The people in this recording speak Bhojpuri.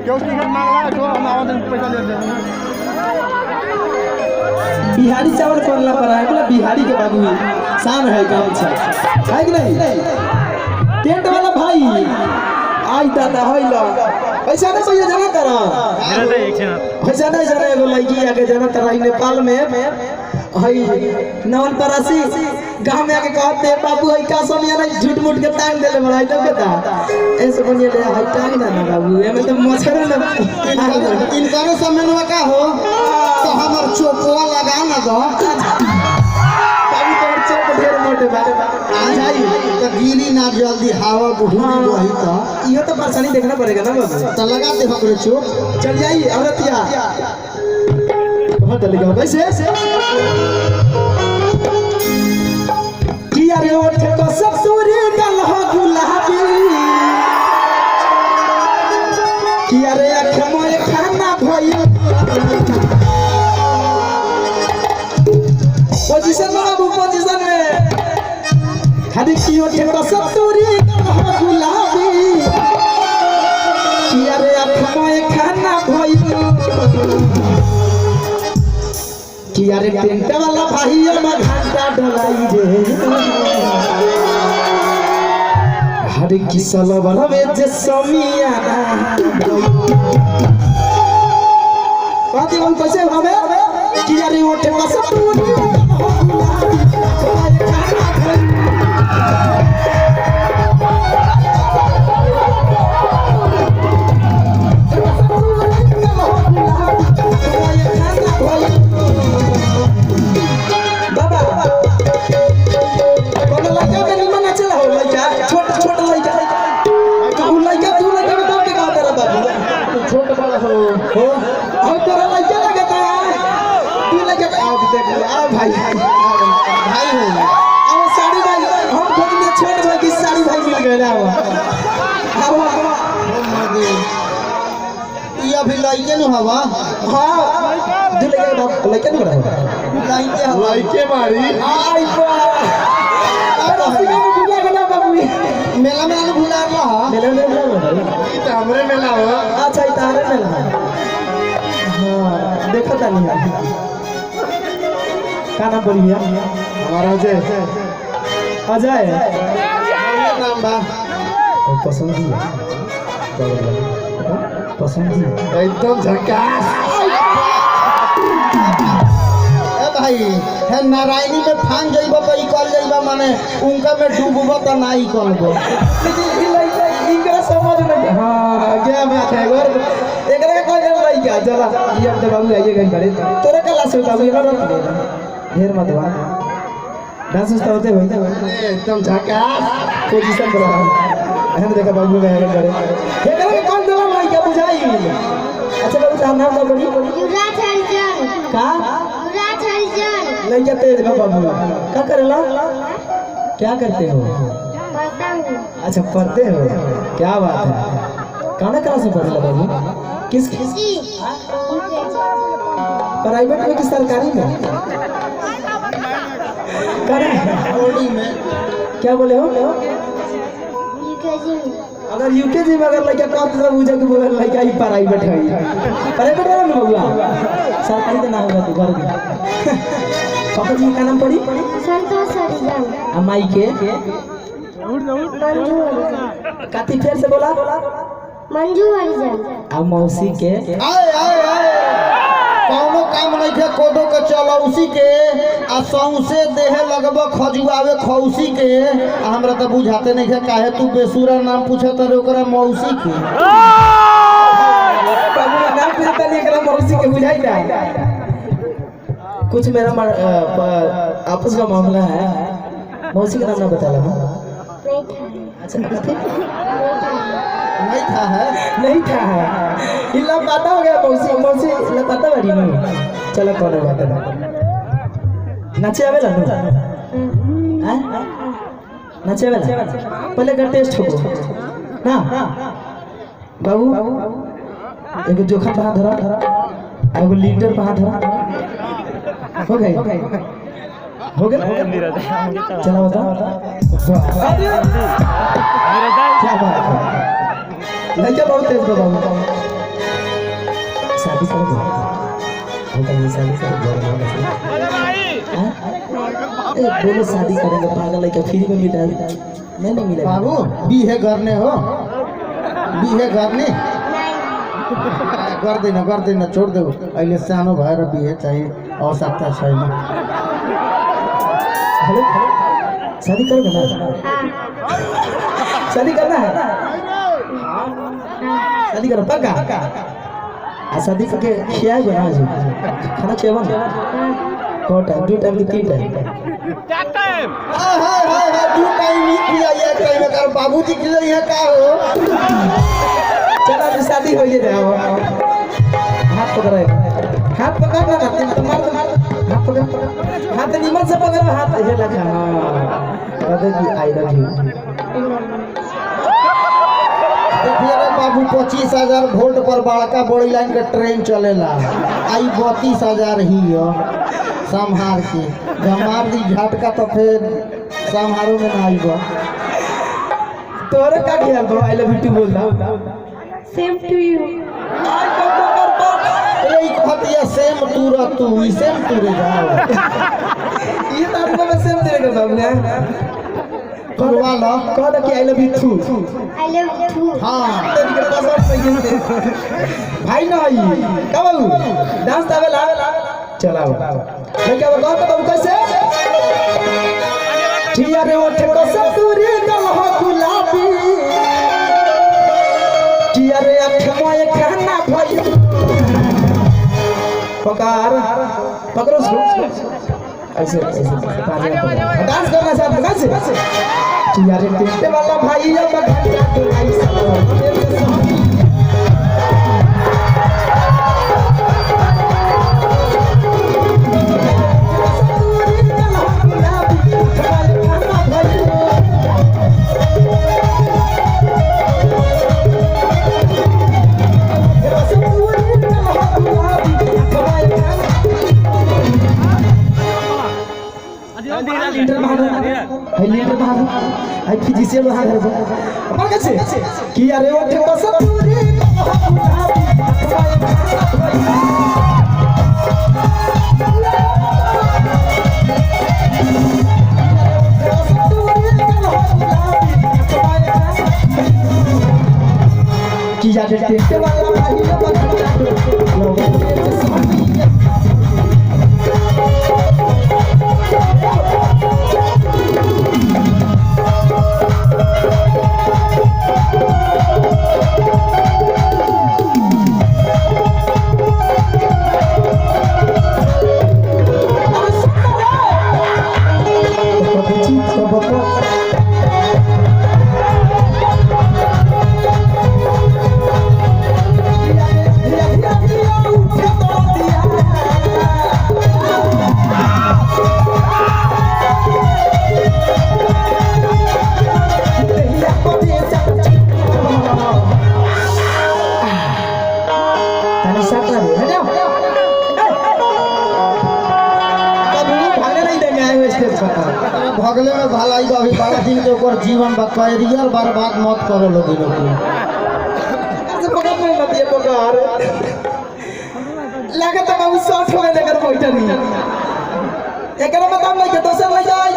क्यों टिकट मांगला जो हम आवाज पैसा दे देंगे। बिहारी चावल करला पर है बोला बिहारी के बाबू शान है काम अच्छा है कि नहीं टेंट वाला भाई आई दादा होइला पैसा ना भैया जाना तारा मेरा तो एक है पैसा नहीं जाना एगो लड़की आके जाना तारा नेपाल में हई नवन परासी गांव में आके कहते बाबू हई का समय नहीं झूठ मूठ के टांग देले बड़ा तो बता ऐसे बनिए ले हई टांग ना बाबू एमे तो मछर ना इनका समय में का हो तो हमर चोपवा लगा ना दो बाबू तोर चोप ढेर मोटे बा आ जाई तो गिरी ना जल्दी हवा बहुत वही तो इहो तो परेशानी देखना पड़ेगा ना बाबू तो लगा दे हमरे चोप चल जाई औरतिया बहुत चलेगा कैसे किया रे ओठ को सब सूरी गल हो गुलाबी किया रे अख मोए खाना भइल पोजीशन में बाबू पोजीशन में खाली की ओठ को सब सूरी गल हो गुलाबी किया रे अख मोए खाना भइल किया रे टेंट वाला भाई में घंटा डलाई रे हरे किसल बनवे जे समियाना बाती हम कैसे हमें किया रे ओठे का सब भाई भाई अब साड़ी भाई हम खुद ने छोड़ भाई की साड़ी भाई मिल गए ना अब ये अभी लइके न हवा हां दू लगे बाप लइके न बड़ा लइके हवा लइके मारी आई बा अरे सिंगा में भूला गला बाबू मेला में भूला रहा मेला में ई त हमरे मेला हो अच्छा ई तारे मेला हां देखो ता नहीं का नाम बोली भैया हमारा अजय नाम बा पसंद ही पसंद ही एकदम झकास ए भाई है नारायणी में फान जइबो तो ई कल जइबो माने उनका में डूबबो तो नाही करबो इनका समझ नहीं हां क्या बात है और एकरा का कोई नहीं क्या चला ये अब बाबू आइए कहीं करे तोरे कला से बाबू ये रख दे ढेर मत हुआ डांस तो होते भाई एकदम झकास पोजीशन पर हम देखा बाबू में आगे करे एकरा का कौन देला भाई क्या बुझाई अच्छा बाबू का नाम का बोली युवराज हरिजन का युवराज हरिजन नहीं जाते बाबू क्या करेला क्या करते हो पढ़ता हूँ अच्छा पढ़ते हो क्या बात है कौन क्लास में पढ़े बाबू किस प्राइवेट में कि सरकारी में ओडी में क्या बोले हो यूकेजी में अगर यूकेजी में अगर लड़का प्राप्त कर बुझे के बोले लड़का ही प्राइवेट है प्राइवेट है ना हुआ सरकारी तो ना होगा तो घर में पापा जी का नाम पड़ी संतोष हरिजन अमाई के मंजू हरिजन काती फेर से बोला मंजू हरिजन आ मौसी के आए आए आए कौनो काम नहीं थे कोदो के चलो उसी के आ सौसे देहे लगबो खजुआवे खौसी के आ हमरा तो बुझाते नहीं थे काहे तू बेसुरा नाम पूछत रे ओकरा मौसी के बाबू का नाम पूछता नहीं एकरा मौसी के बुझाई ना कुछ मेरा आपस का मामला है मौसी का नाम ना बता लगा नहीं था अच्छा नहीं था है नहीं था इल्ला पता हो गया मौसी मौसी इल्ला पता बड़ी नहीं चलो कौन बात है नाचे आवेला ना हैं नाचे आवेला पहले का टेस्ट हो ना बाबू एगो जोखा पहा धरा एगो लीटर पहा धरा हो गई हो गया चला बता क्या बात है लड़का बहुत तेज बाबू शादी करोगे हम कहीं शादी करोगे बोलो शादी करेंगे पागल है क्या फ्री में मिला नहीं मिलेगा बाबू बीहे करने हो बीहे करने कर देना छोड़ दो अहिले सानो भएर बिहे चाहिँ आवश्यकता छैन हेलो शादी करोगे ना शादी करना है शादी करो पक्का शादी करके खिलाएगा ना जी खाना चाहिए को टाइम 2 टाइम की 3 टाइम हाय 2 टाइम नहीं खिलाइए एक टाइम में कर बाबूजी खिलाइए का हो चलो अभी शादी हो गई है हाथ पकड़ो हाथ पकड़ना ना तुम मार हाथ पकड़ हाथ निमन से पकड़ो हाथ ये लगा कहते कि आई लव यू देखिए रे बाबू 25,000 वोल्ट पर बड़का बड़ी लाइन का ट्रेन चलेला आई 32,000 ही हो संभार के जमार दी झटका तो फिर संभारो में ना आईबो तोरे का ख्याल बा आई लव यू टू बोल रहा सेम टू यू अरे ई खतिया सेम तू सेम तुरे जाओ ये तो आपको मैं सेम देगा सामने करवा लो कह दो कि I love you too I love you हां तेरी के पास भाई ना आई का बाबू डांस आवेला चलाओ मैं क्या बताओ तो बाबू कैसे ठिया रे ओठे को सतुरी गलह गुलाबी ठिया रे अख मोए खाना भई पकड़ो ऐसे डांस करना साथ में कैसे ठिया रे टिकटे वाला भाई अब घंटा तो ऐसा आई फिजिशियन वहां घर पर अपन कैसे कि अरे वो ठेका सब पूरी कि यार टेटे वाला भाई लोग भगले में भलाई बा अभी 12 दिन के ऊपर जीवन बा कैरियर बर्बाद मत करो लोग लगा तो बाबू 60 हो गए अगर बैठा नहीं एकरा मतलब नहीं के दोसर ले जाए